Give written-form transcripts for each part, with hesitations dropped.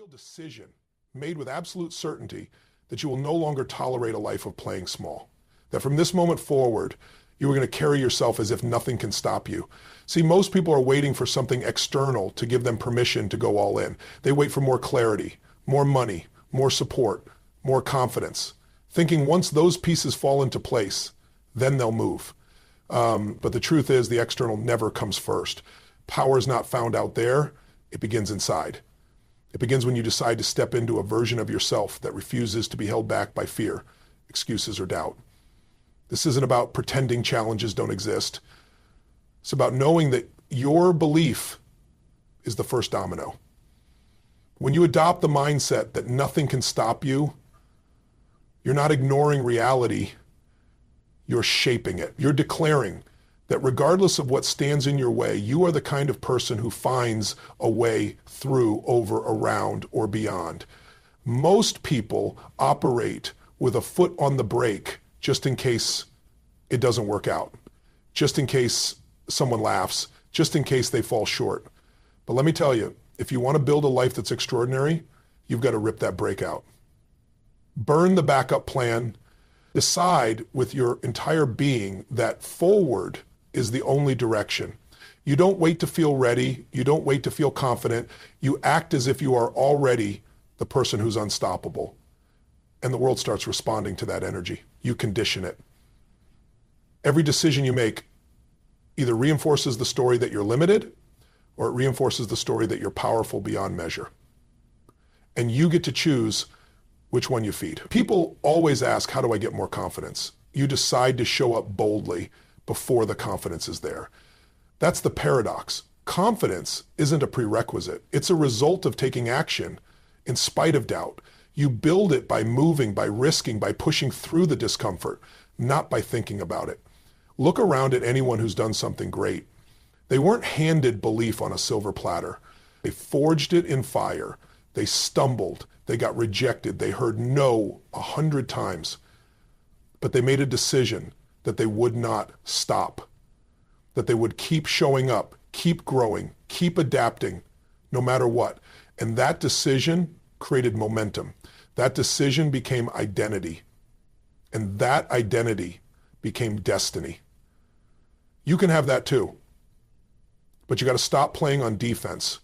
real decision made with absolute certainty that you will no longer tolerate a life of playing small. That from this moment forward, you are going to carry yourself as if nothing can stop you. See, most people are waiting for something external to give them permission to go all in. They wait for more clarity, more money, more support, more confidence, thinking once those pieces fall into place, then they'll move. But the truth is the external never comes first. Power is not found out there. It begins inside. It begins when you decide to step into a version of yourself that refuses to be held back by fear, excuses, or doubt. This isn't about pretending challenges don't exist. It's about knowing that your belief is the first domino. When you adopt the mindset that nothing can stop you, you're not ignoring reality, you're shaping it. You're declaring that regardless of what stands in your way, you are the kind of person who finds a way through, over, around, or beyond. Most people operate with a foot on the brake just in case it doesn't work out, just in case someone laughs, just in case they fall short. But let me tell you, if you want to build a life that's extraordinary, you've got to rip that brake out. Burn the backup plan. Decide with your entire being that forward is the only direction. You don't wait to feel ready. You don't wait to feel confident. You act as if you are already the person who's unstoppable. And the world starts responding to that energy. You condition it. Every decision you make either reinforces the story that you're limited or it reinforces the story that you're powerful beyond measure. And you get to choose which one you feed. People always ask, how do I get more confidence? You decide to show up boldly before the confidence is there. That's the paradox. Confidence isn't a prerequisite. It's a result of taking action in spite of doubt. You build it by moving, by risking, by pushing through the discomfort, not by thinking about it. Look around at anyone who's done something great. They weren't handed belief on a silver platter. They forged it in fire. They stumbled. They got rejected. They heard no 100 times. But they made a decision that they would not stop, that they would keep showing up, keep growing, keep adapting, no matter what. And that decision created momentum. That decision became identity. And that identity became destiny. You can have that too. But you got to stop playing on defense.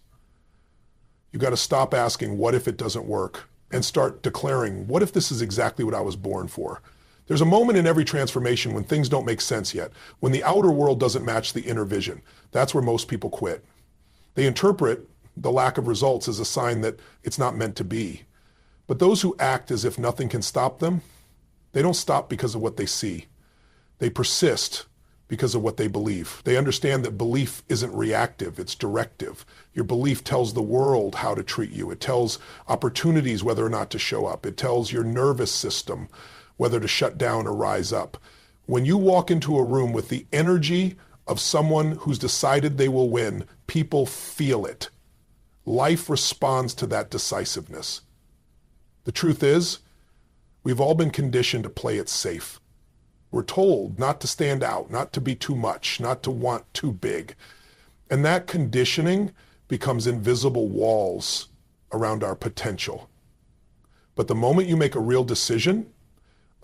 You got to stop asking, what if it doesn't work? And start declaring, what if this is exactly what I was born for? There's a moment in every transformation when things don't make sense yet, when the outer world doesn't match the inner vision. That's where most people quit. They interpret the lack of results as a sign that it's not meant to be. But those who act as if nothing can stop them, they don't stop because of what they see. They persist because of what they believe. They understand that belief isn't reactive, it's directive. Your belief tells the world how to treat you. It tells opportunities whether or not to show up. It tells your nervous system whether to shut down or rise up. When you walk into a room with the energy of someone who's decided they will win, people feel it. Life responds to that decisiveness. The truth is, we've all been conditioned to play it safe. We're told not to stand out, not to be too much, not to want too big. And that conditioning becomes invisible walls around our potential. But the moment you make a real decision,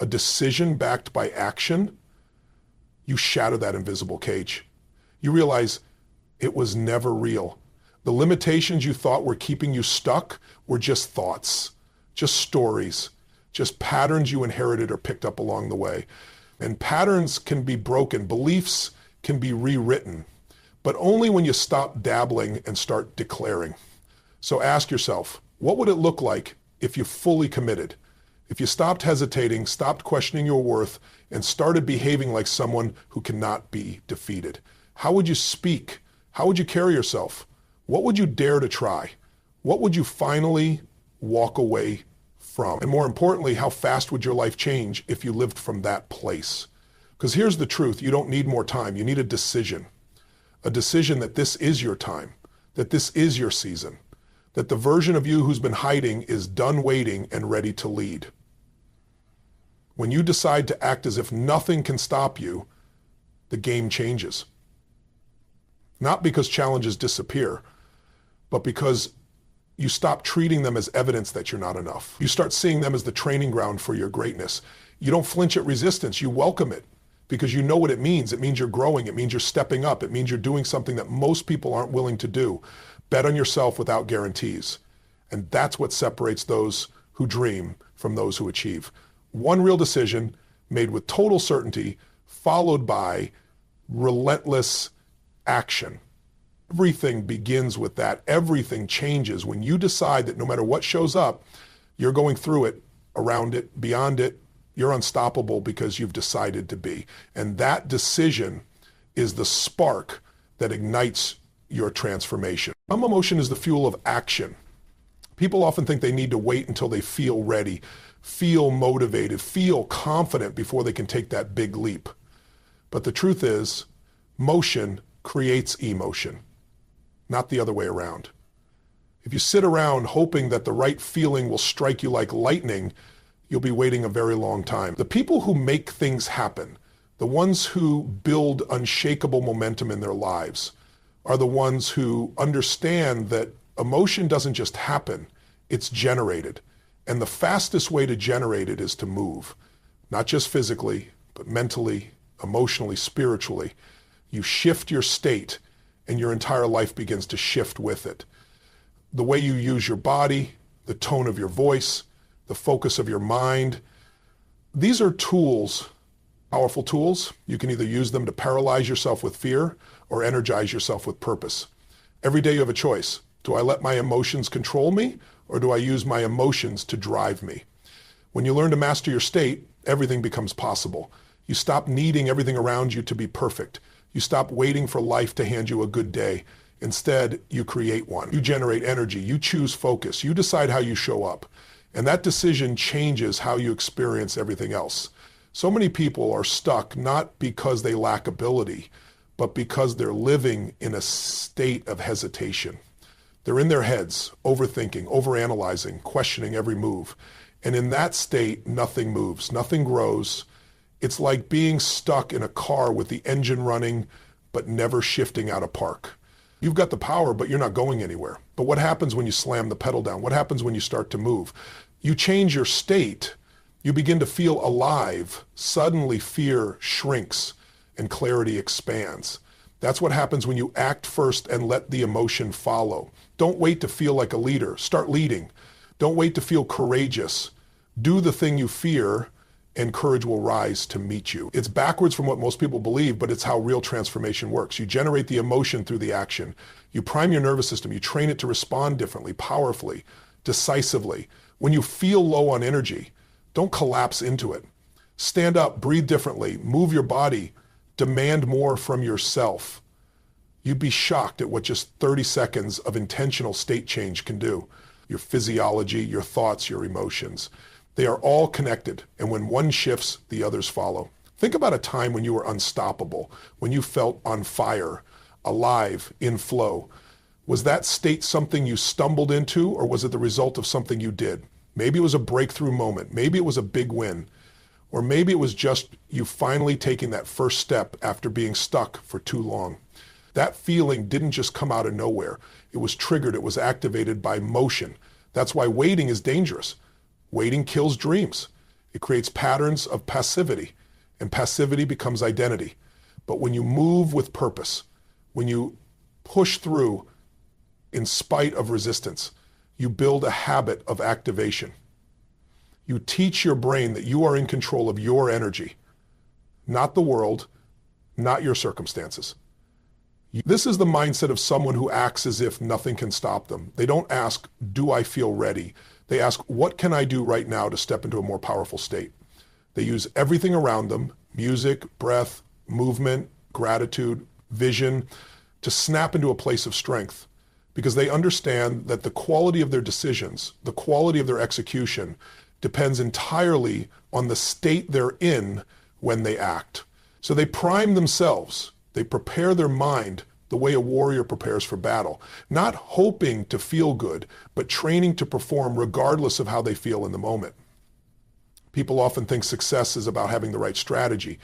a decision backed by action, you shatter that invisible cage. You realize it was never real. The limitations you thought were keeping you stuck were just thoughts, just stories, just patterns you inherited or picked up along the way. And patterns can be broken, beliefs can be rewritten, but only when you stop dabbling and start declaring. So ask yourself, what would it look like if you fully committed? If you stopped hesitating, stopped questioning your worth, and started behaving like someone who cannot be defeated? How would you speak? How would you carry yourself? What would you dare to try? What would you finally walk away from? And more importantly, how fast would your life change if you lived from that place? Because here's the truth, you don't need more time, you need a decision that this is your time, that this is your season, that the version of you who's been hiding is done waiting and ready to lead. When you decide to act as if nothing can stop you, the game changes. Not because challenges disappear, but because you stop treating them as evidence that you're not enough. You start seeing them as the training ground for your greatness. You don't flinch at resistance, you welcome it because you know what it means. It means you're growing, it means you're stepping up, it means you're doing something that most people aren't willing to do. Bet on yourself without guarantees. And that's what separates those who dream from those who achieve. One real decision made with total certainty, followed by relentless action. Everything begins with that. Everything changes when you decide that no matter what shows up, you're going through it, around it, beyond it. You're unstoppable because you've decided to be. And that decision is the spark that ignites your transformation. Some emotion is the fuel of action. People often think they need to wait until they feel ready, feel motivated, feel confident before they can take that big leap. But the truth is, motion creates emotion, not the other way around. If you sit around hoping that the right feeling will strike you like lightning, you'll be waiting a very long time. The people who make things happen, the ones who build unshakable momentum in their lives, are the ones who understand that emotion doesn't just happen, it's generated. And the fastest way to generate it is to move, not just physically, but mentally, emotionally, spiritually. You shift your state and your entire life begins to shift with it. The way you use your body, the tone of your voice, the focus of your mind. These are tools, powerful tools. You can either use them to paralyze yourself with fear or energize yourself with purpose. Every day you have a choice. Do I let my emotions control me or do I use my emotions to drive me? When you learn to master your state, everything becomes possible. You stop needing everything around you to be perfect. You stop waiting for life to hand you a good day. Instead, you create one. You generate energy. You choose focus. You decide how you show up. And that decision changes how you experience everything else. So many people are stuck not because they lack ability, but because they're living in a state of hesitation. They're in their heads, overthinking, overanalyzing, questioning every move. And in that state, nothing moves, nothing grows. It's like being stuck in a car with the engine running, but never shifting out of park. You've got the power, but you're not going anywhere. But what happens when you slam the pedal down? What happens when you start to move? You change your state. You begin to feel alive. Suddenly fear shrinks and clarity expands. That's what happens when you act first and let the emotion follow. Don't wait to feel like a leader. Start leading. Don't wait to feel courageous. Do the thing you fear and courage will rise to meet you. It's backwards from what most people believe, but it's how real transformation works. You generate the emotion through the action. You prime your nervous system. You train it to respond differently, powerfully, decisively. When you feel low on energy, don't collapse into it. Stand up, breathe differently, move your body, demand more from yourself. You'd be shocked at what just 30 seconds of intentional state change can do. Your physiology, your thoughts, your emotions. They are all connected, and when one shifts, the others follow. Think about a time when you were unstoppable, when you felt on fire, alive, in flow. Was that state something you stumbled into, or was it the result of something you did? Maybe it was a breakthrough moment. Maybe it was a big win. Or maybe it was just you finally taking that first step after being stuck for too long. That feeling didn't just come out of nowhere. It was triggered. It was activated by motion. That's why waiting is dangerous. Waiting kills dreams. It creates patterns of passivity, and passivity becomes identity. But when you move with purpose, when you push through in spite of resistance, you build a habit of activation. You teach your brain that you are in control of your energy, not the world, not your circumstances. This is the mindset of someone who acts as if nothing can stop them. They don't ask, do I feel ready? They ask, what can I do right now to step into a more powerful state? They use everything around them, music, breath, movement, gratitude, vision, to snap into a place of strength because they understand that the quality of their decisions, the quality of their execution depends entirely on the state they're in when they act. So they prime themselves. They prepare their mind the way a warrior prepares for battle, not hoping to feel good, but training to perform regardless of how they feel in the moment. People often think success is about having the right strategy.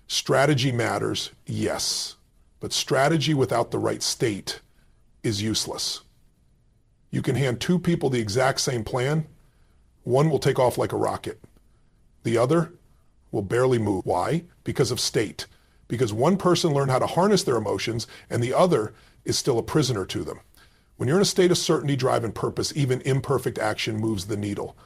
Strategy matters, yes, but strategy without the right state is useless. You can hand two people the exact same plan. One will take off like a rocket. The other will barely move. Why? Because of state. Because one person learned how to harness their emotions and the other is still a prisoner to them. When you're in a state of certainty, drive, and purpose, even imperfect action moves the needle.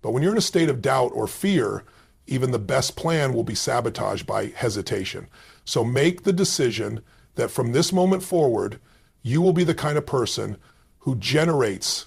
But when you're in a state of doubt or fear, even the best plan will be sabotaged by hesitation. So make the decision that from this moment forward, you will be the kind of person who generates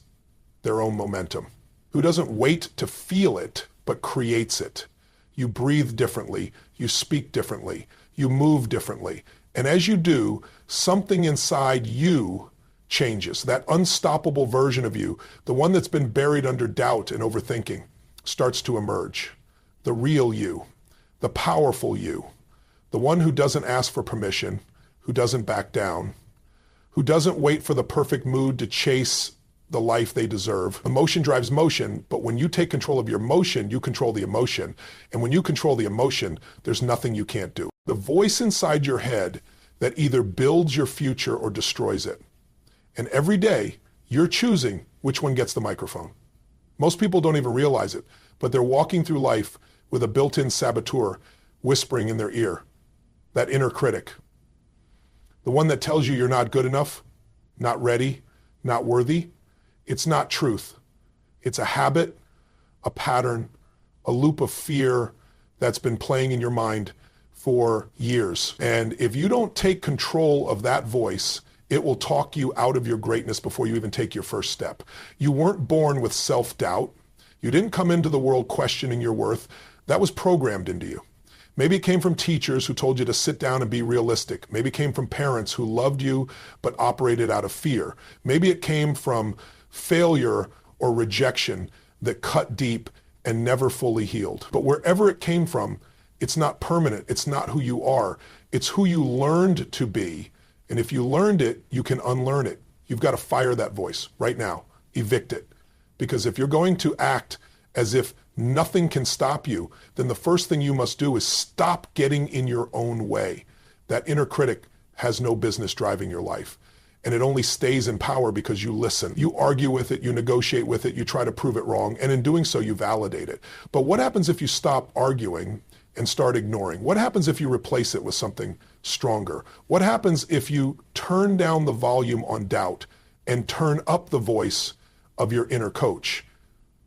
their own momentum, who doesn't wait to feel it, but creates it. You breathe differently, you speak differently, you move differently. And as you do, something inside you changes. That unstoppable version of you, the one that's been buried under doubt and overthinking, starts to emerge. The real you, the powerful you, the one who doesn't ask for permission, who doesn't back down, who doesn't wait for the perfect mood to chase the life they deserve. Emotion drives motion, but when you take control of your motion, you control the emotion. And when you control the emotion, there's nothing you can't do. The voice inside your head that either builds your future or destroys it. And every day, you're choosing which one gets the microphone. Most people don't even realize it, but they're walking through life with a built-in saboteur whispering in their ear, that inner critic. The one that tells you you're not good enough, not ready, not worthy. It's not truth. It's a habit, a pattern, a loop of fear that's been playing in your mind for years. And if you don't take control of that voice, it will talk you out of your greatness before you even take your first step. You weren't born with self-doubt. You didn't come into the world questioning your worth. That was programmed into you. Maybe it came from teachers who told you to sit down and be realistic. Maybe it came from parents who loved you but operated out of fear. Maybe it came from failure or rejection that cut deep and never fully healed. But wherever it came from, it's not permanent. It's not who you are. It's who you learned to be. And if you learned it, you can unlearn it. You've got to fire that voice right now. Evict it. Because if you're going to act as if nothing can stop you, then the first thing you must do is stop getting in your own way. That inner critic has no business driving your life. And it only stays in power because you listen. You argue with it, you negotiate with it, you try to prove it wrong, and in doing so, you validate it. But what happens if you stop arguing and start ignoring? What happens if you replace it with something stronger? What happens if you turn down the volume on doubt and turn up the voice of your inner coach,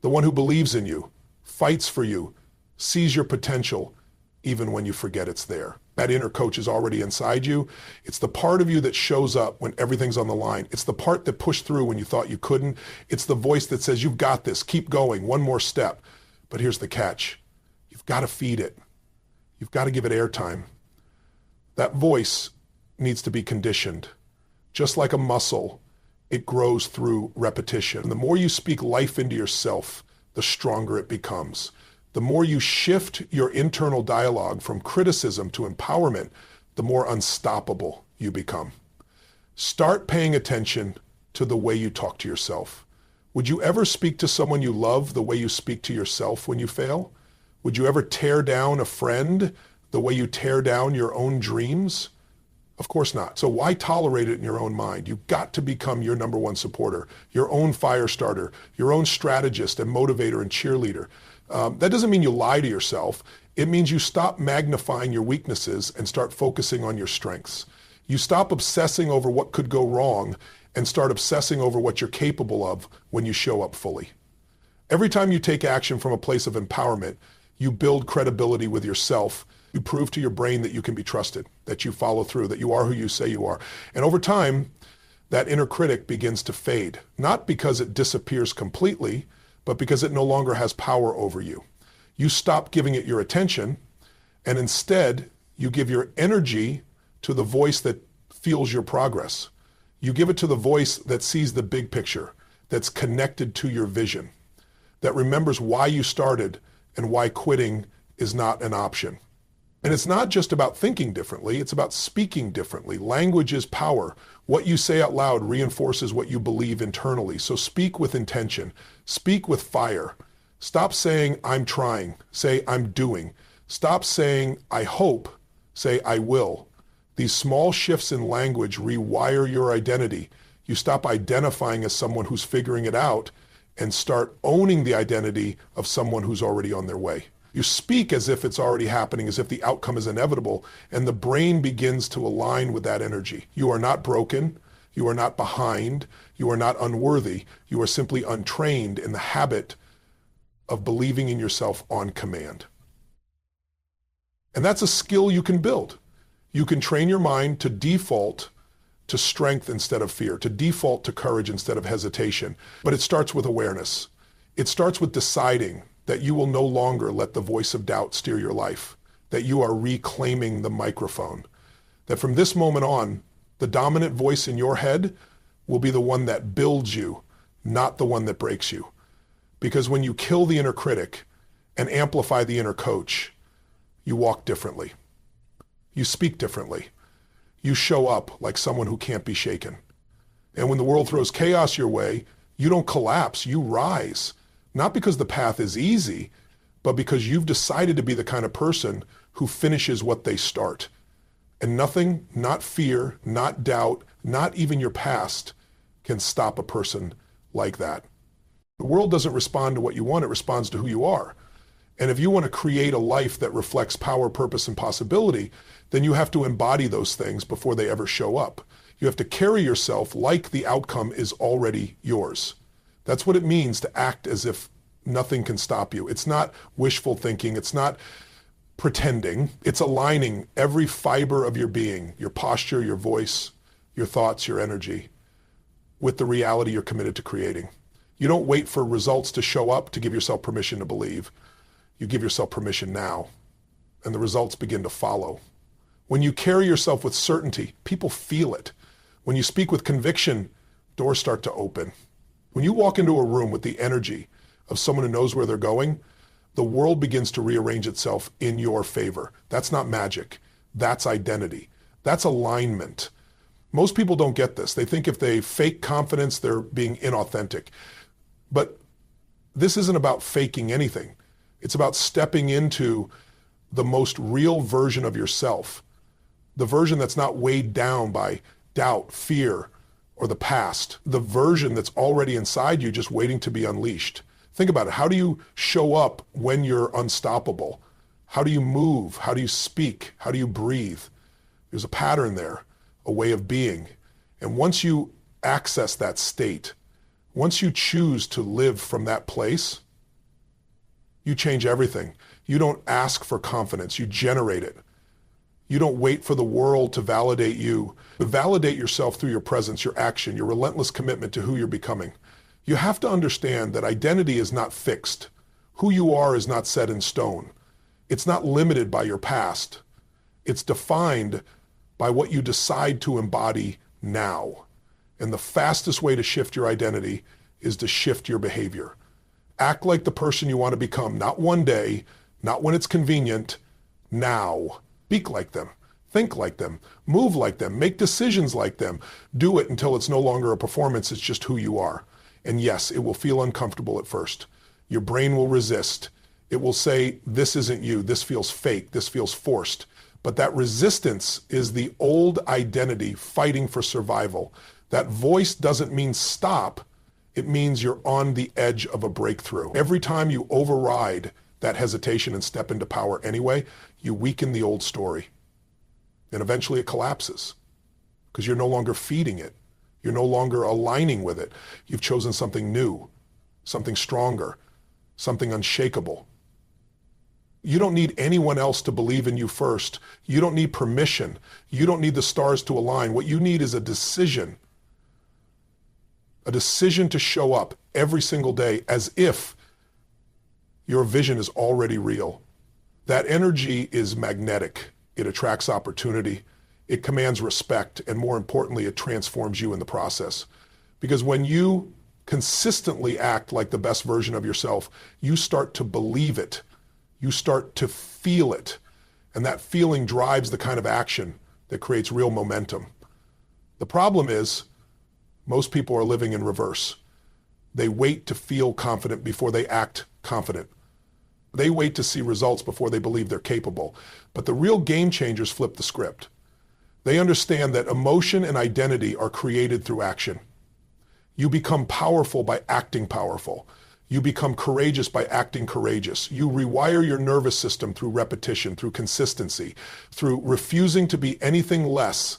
the one who believes in you, fights for you, sees your potential, even when you forget it's there? That inner coach is already inside you. It's the part of you that shows up when everything's on the line. It's the part that pushed through when you thought you couldn't. It's the voice that says, you've got this, keep going, one more step. But here's the catch. You've got to feed it. You've got to give it airtime. That voice needs to be conditioned. Just like a muscle, it grows through repetition. And the more you speak life into yourself, the stronger it becomes. The more you shift your internal dialogue from criticism to empowerment, the more unstoppable you become. Start paying attention to the way you talk to yourself. Would you ever speak to someone you love the way you speak to yourself when you fail? Would you ever tear down a friend the way you tear down your own dreams? Of course not. So why tolerate it in your own mind? You've got to become your number one supporter, your own fire starter, your own strategist and motivator and cheerleader. That doesn't mean you lie to yourself. It means you stop magnifying your weaknesses and start focusing on your strengths. You stop obsessing over what could go wrong and start obsessing over what you're capable of when you show up fully. Every time you take action from a place of empowerment, you build credibility with yourself. You prove to your brain that you can be trusted, that you follow through, that you are who you say you are. And over time, that inner critic begins to fade, not because it disappears completely, but because it no longer has power over you. You stop giving it your attention, and instead, you give your energy to the voice that fuels your progress. You give it to the voice that sees the big picture, that's connected to your vision, that remembers why you started and why quitting is not an option. And it's not just about thinking differently, it's about speaking differently. Language is power. What you say out loud reinforces what you believe internally. So speak with intention. Speak with fire. Stop saying, I'm trying. Say, I'm doing. Stop saying, I hope. Say, I will. These small shifts in language rewire your identity. You stop identifying as someone who's figuring it out and start owning the identity of someone who's already on their way. You speak as if it's already happening, as if the outcome is inevitable, and the brain begins to align with that energy. You are not broken. You are not behind. You are not unworthy. You are simply untrained in the habit of believing in yourself on command. And that's a skill you can build. You can train your mind to default to strength instead of fear, to default to courage instead of hesitation. But it starts with awareness. It starts with deciding that you will no longer let the voice of doubt steer your life, that you are reclaiming the microphone, that from this moment on, the dominant voice in your head will be the one that builds you, not the one that breaks you. Because when you kill the inner critic and amplify the inner coach, you walk differently. You speak differently. You show up like someone who can't be shaken. And when the world throws chaos your way, you don't collapse, you rise. Not because the path is easy, but because you've decided to be the kind of person who finishes what they start. And nothing, not fear, not doubt, not even your past, can stop a person like that. The world doesn't respond to what you want, it responds to who you are. And if you want to create a life that reflects power, purpose, and possibility, then you have to embody those things before they ever show up. You have to carry yourself like the outcome is already yours. That's what it means to act as if nothing can stop you. It's not wishful thinking. It's not pretending. It's aligning every fiber of your being, your posture, your voice, your thoughts, your energy, with the reality you're committed to creating. You don't wait for results to show up to give yourself permission to believe. You give yourself permission now, and the results begin to follow. When you carry yourself with certainty, people feel it. When you speak with conviction, doors start to open. When you walk into a room with the energy of someone who knows where they're going, the world begins to rearrange itself in your favor. That's not magic. That's identity. That's alignment. Most people don't get this. They think if they fake confidence, they're being inauthentic. But this isn't about faking anything. It's about stepping into the most real version of yourself, the version that's not weighed down by doubt, fear, or the past, the version that's already inside you just waiting to be unleashed. Think about it. How do you show up when you're unstoppable? How do you move? How do you speak? How do you breathe? There's a pattern there, a way of being. And once you access that state, once you choose to live from that place, you change everything. You don't ask for confidence, you generate it. You don't wait for the world to validate you. Validate yourself through your presence, your action, your relentless commitment to who you're becoming. You have to understand that identity is not fixed. Who you are is not set in stone. It's not limited by your past. It's defined by what you decide to embody now. And the fastest way to shift your identity is to shift your behavior. Act like the person you want to become, not one day, not when it's convenient, now. Speak like them, think like them, move like them, make decisions like them. Do it until it's no longer a performance, it's just who you are. And yes, it will feel uncomfortable at first. Your brain will resist. It will say, this isn't you, this feels fake, this feels forced. But that resistance is the old identity fighting for survival. That voice doesn't mean stop. It means you're on the edge of a breakthrough. Every time you override that hesitation and step into power anyway, you weaken the old story. And eventually it collapses because you're no longer feeding it. You're no longer aligning with it. You've chosen something new, something stronger, something unshakable. You don't need anyone else to believe in you first. You don't need permission. You don't need the stars to align. What you need is a decision to show up every single day as if your vision is already real. That energy is magnetic. It attracts opportunity. It commands respect. And more importantly, it transforms you in the process. Because when you consistently act like the best version of yourself, you start to believe it. You start to feel it. And that feeling drives the kind of action that creates real momentum. The problem is, most people are living in reverse. They wait to feel confident before they act confident. They wait to see results before they believe they're capable. But the real game changers flip the script. They understand that emotion and identity are created through action. You become powerful by acting powerful. You become courageous by acting courageous. You rewire your nervous system through repetition, through consistency, through refusing to be anything less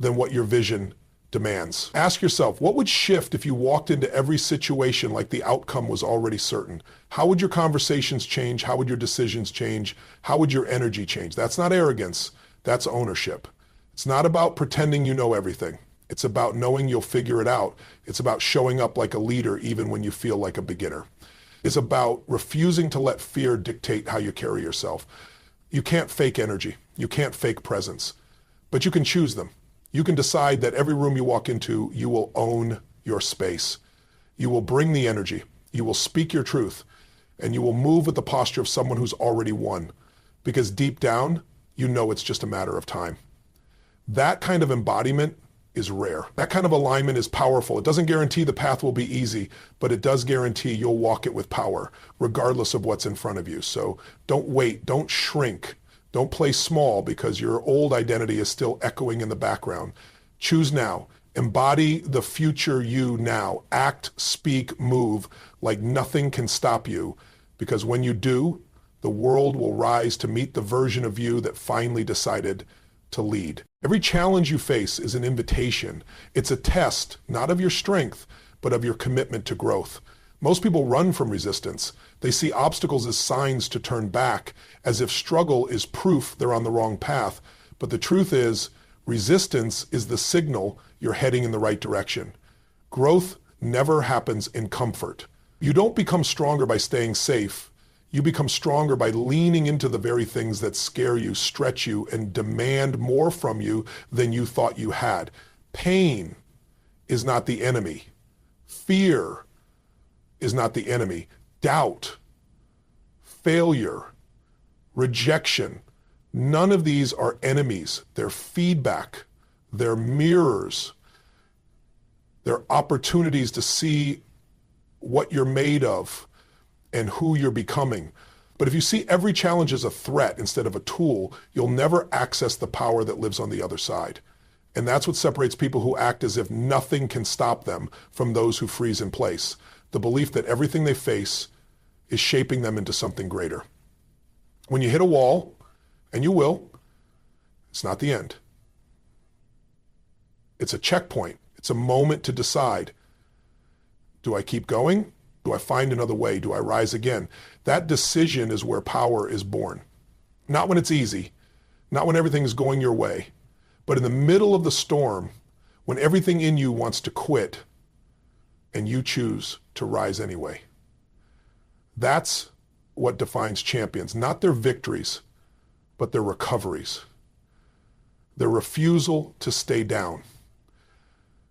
than what your vision demands. Ask yourself, what would shift if you walked into every situation like the outcome was already certain? How would your conversations change? How would your decisions change? How would your energy change? That's not arrogance. That's ownership. It's not about pretending you know everything. It's about knowing you'll figure it out. It's about showing up like a leader even when you feel like a beginner. It's about refusing to let fear dictate how you carry yourself. You can't fake energy. You can't fake presence, but you can choose them. You can decide that every room you walk into, you will own your space. You will bring the energy. You will speak your truth, and you will move with the posture of someone who's already won, because deep down, you know it's just a matter of time. That kind of embodiment is rare. That kind of alignment is powerful. It doesn't guarantee the path will be easy, but it does guarantee you'll walk it with power, regardless of what's in front of you. So don't wait, don't shrink, don't play small because your old identity is still echoing in the background. Choose now. Embody the future you now. Act, speak, move like nothing can stop you, because when you do, the world will rise to meet the version of you that finally decided to lead. Every challenge you face is an invitation. It's a test, not of your strength, but of your commitment to growth. Most people run from resistance. They see obstacles as signs to turn back, as if struggle is proof they're on the wrong path. But the truth is, resistance is the signal you're heading in the right direction. Growth never happens in comfort. You don't become stronger by staying safe. You become stronger by leaning into the very things that scare you, stretch you, and demand more from you than you thought you had. Pain is not the enemy. Fear is not the enemy. Doubt, failure, rejection, none of these are enemies. They're feedback. They're mirrors. They're opportunities to see what you're made of and who you're becoming. But if you see every challenge as a threat instead of a tool, you'll never access the power that lives on the other side. And that's what separates people who act as if nothing can stop them from those who freeze in place. The belief that everything they face is shaping them into something greater. When you hit a wall, and you will, it's not the end. It's a checkpoint. It's a moment to decide. Do I keep going? Do I find another way? Do I rise again? That decision is where power is born. Not when it's easy, not when everything is going your way, but in the middle of the storm, when everything in you wants to quit and you choose to rise anyway. That's what defines champions, not their victories, but their recoveries, their refusal to stay down.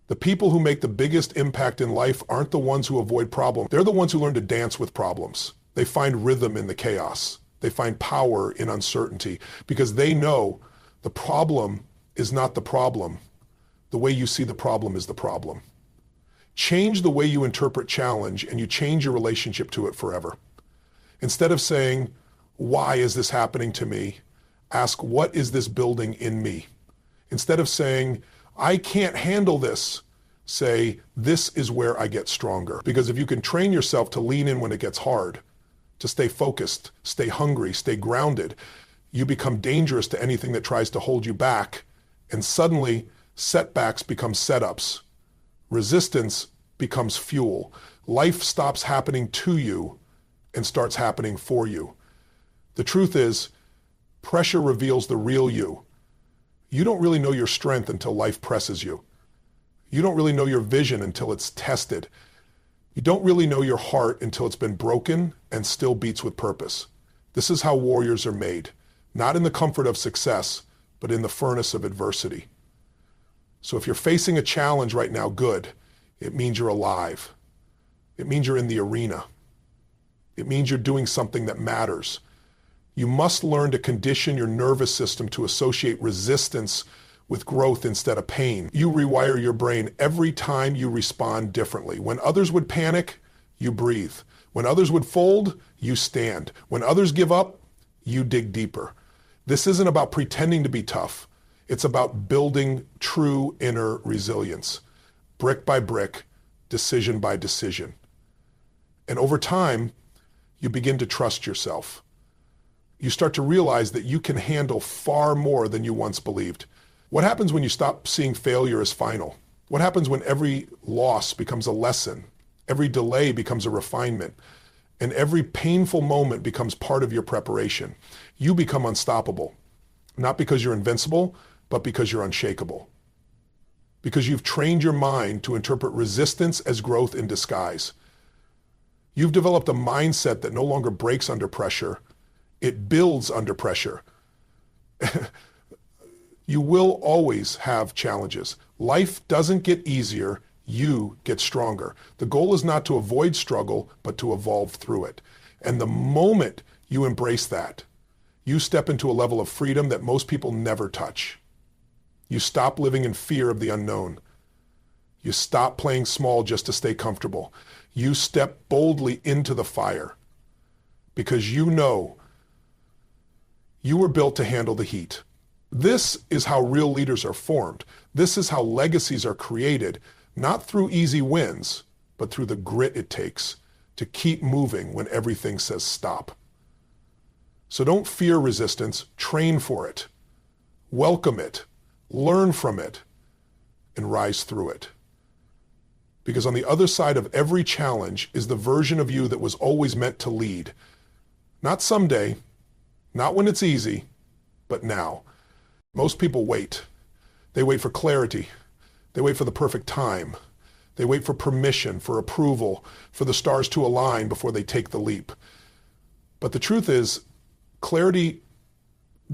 The people who make the biggest impact in life aren't the ones who avoid problems. They're the ones who learn to dance with problems. They find rhythm in the chaos. They find power in uncertainty because they know the problem is not the problem. The way you see the problem is the problem. Change the way you interpret challenge and you change your relationship to it forever. Instead of saying, why is this happening to me? Ask, what is this building in me? Instead of saying, I can't handle this, say, this is where I get stronger. Because if you can train yourself to lean in when it gets hard, to stay focused, stay hungry, stay grounded, you become dangerous to anything that tries to hold you back. And suddenly, setbacks become setups. Resistance becomes fuel. Life stops happening to you and starts happening for you. The truth is, pressure reveals the real you. You don't really know your strength until life presses you. You don't really know your vision until it's tested. You don't really know your heart until it's been broken and still beats with purpose. This is how warriors are made, not in the comfort of success, but in the furnace of adversity. So if you're facing a challenge right now, good. It means you're alive. It means you're in the arena. It means you're doing something that matters. You must learn to condition your nervous system to associate resistance with growth instead of pain. You rewire your brain every time you respond differently. When others would panic, you breathe. When others would fold, you stand. When others give up, you dig deeper. This isn't about pretending to be tough. It's about building true inner resilience. Brick by brick, decision by decision. And over time, you begin to trust yourself. You start to realize that you can handle far more than you once believed. What happens when you stop seeing failure as final? What happens when every loss becomes a lesson, every delay becomes a refinement, and every painful moment becomes part of your preparation? You become unstoppable, not because you're invincible, but because you're unshakable. Because you've trained your mind to interpret resistance as growth in disguise. You've developed a mindset that no longer breaks under pressure. It builds under pressure. You will always have challenges. Life doesn't get easier, you get stronger. The goal is not to avoid struggle, but to evolve through it. And the moment you embrace that, you step into a level of freedom that most people never touch. You stop living in fear of the unknown. You stop playing small just to stay comfortable. You step boldly into the fire because you know you were built to handle the heat. This is how real leaders are formed. This is how legacies are created, not through easy wins, but through the grit it takes to keep moving when everything says stop. So don't fear resistance, train for it, welcome it, learn from it, and rise through it. Because on the other side of every challenge is the version of you that was always meant to lead. Not someday, not when it's easy, but now. Most people wait. They wait for clarity. They wait for the perfect time. They wait for permission, for approval, for the stars to align before they take the leap. But the truth is, clarity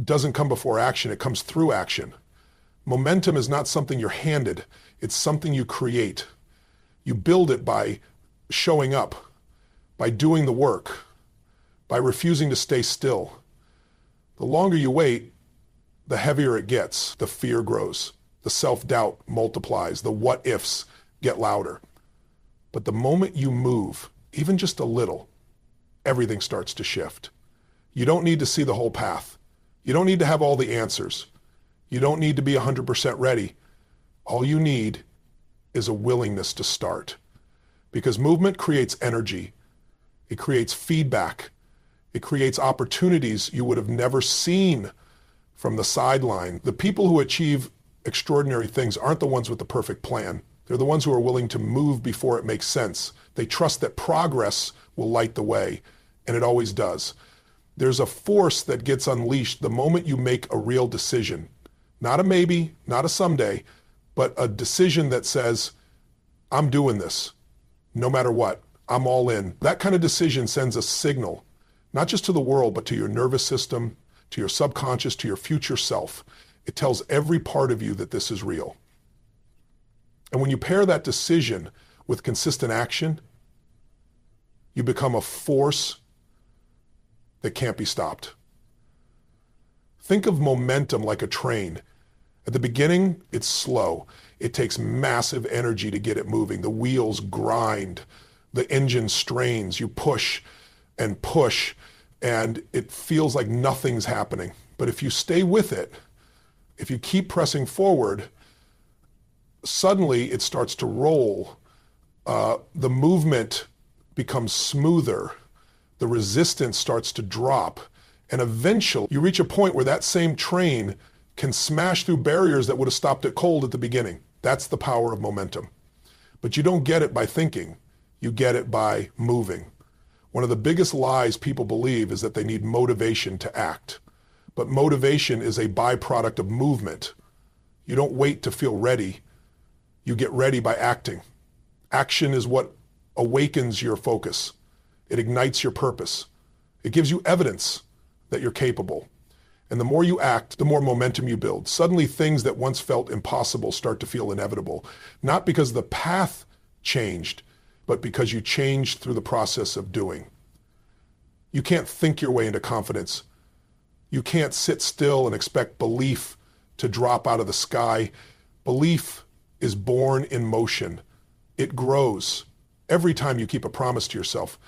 doesn't come before action, it comes through action. Momentum is not something you're handed, it's something you create. You build it by showing up, by doing the work, by refusing to stay still. The longer you wait, the heavier it gets, the fear grows, the self-doubt multiplies, the what-ifs get louder. But the moment you move, even just a little, everything starts to shift. You don't need to see the whole path. You don't need to have all the answers. You don't need to be 100% ready. All you need is a willingness to start. Because movement creates energy. It creates feedback. It creates opportunities you would have never seen from the sideline. The people who achieve extraordinary things aren't the ones with the perfect plan. They're the ones who are willing to move before it makes sense. They trust that progress will light the way, and it always does. There's a force that gets unleashed the moment you make a real decision. Not a maybe, not a someday, but a decision that says, I'm doing this, no matter what. I'm all in. That kind of decision sends a signal, not just to the world, but to your nervous system, to your subconscious, to your future self. It tells every part of you that this is real. And when you pair that decision with consistent action, you become a force that can't be stopped. Think of momentum like a train. At the beginning, it's slow. It takes massive energy to get it moving. The wheels grind. The engine strains. You push, and it feels like nothing's happening. But if you stay with it, if you keep pressing forward, suddenly it starts to roll. The movement becomes smoother. The resistance starts to drop. And eventually you reach a point where that same train can smash through barriers that would have stopped it cold at the beginning. That's the power of momentum. But you don't get it by thinking. You get it by moving. One of the biggest lies people believe is that they need motivation to act. But motivation is a byproduct of movement. You don't wait to feel ready. You get ready by acting. Action is what awakens your focus. It ignites your purpose. It gives you evidence that you're capable. And the more you act, the more momentum you build. Suddenly things that once felt impossible start to feel inevitable. Not because the path changed, but because you changed through the process of doing. You can't think your way into confidence. You can't sit still and expect belief to drop out of the sky. Belief is born in motion. It grows every time you keep a promise to yourself.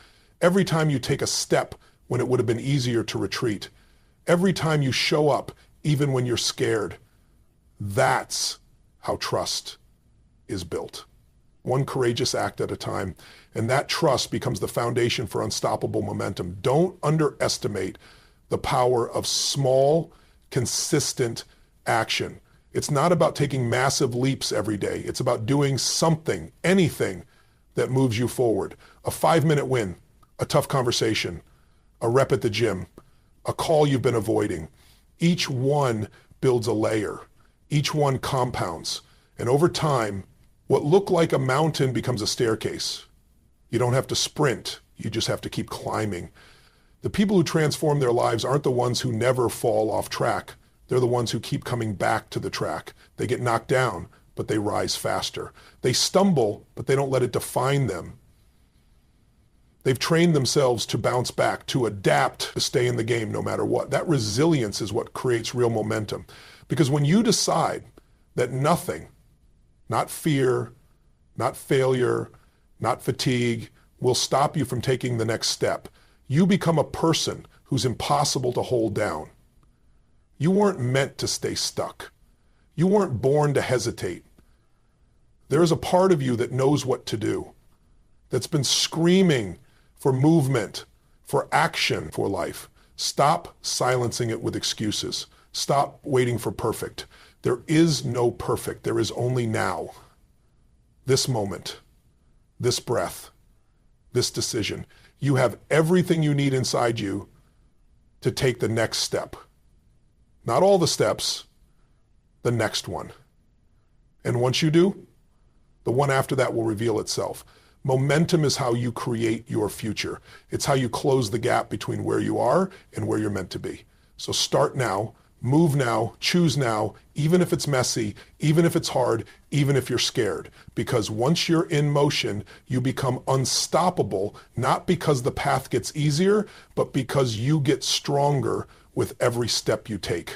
Every time you take a step when it would have been easier to retreat. Every time you show up, even when you're scared. That's how trust is built. one courageous act at a time. And that trust becomes the foundation for unstoppable momentum. Don't underestimate the power of small, consistent action. It's not about taking massive leaps every day. It's about doing something, anything that moves you forward. A 5-minute win, a tough conversation, a rep at the gym, a call you've been avoiding. Each one builds a layer. Each one compounds. And over time, what looked like a mountain becomes a staircase. You don't have to sprint. You just have to keep climbing. The people who transform their lives aren't the ones who never fall off track. They're the ones who keep coming back to the track. They get knocked down, but they rise faster. They stumble, but they don't let it define them. They've trained themselves to bounce back, to adapt, to stay in the game no matter what. That resilience is what creates real momentum. Because when you decide that nothing, not fear, not failure, not fatigue, will stop you from taking the next step, you become a person who's impossible to hold down. You weren't meant to stay stuck. You weren't born to hesitate. There is a part of you that knows what to do, that's been screaming for movement, for action for life. Stop silencing it with excuses. Stop waiting for perfect. There is no perfect. There is only now. This moment, this breath, this decision. You have everything you need inside you to take the next step. Not all the steps, the next one. And once you do, the one after that will reveal itself. Momentum is how you create your future. It's how you close the gap between where you are and where you're meant to be. So start now, move now, choose now, even if it's messy, even if it's hard, even if you're scared. Because once you're in motion, you become unstoppable, not because the path gets easier, but because you get stronger with every step you take.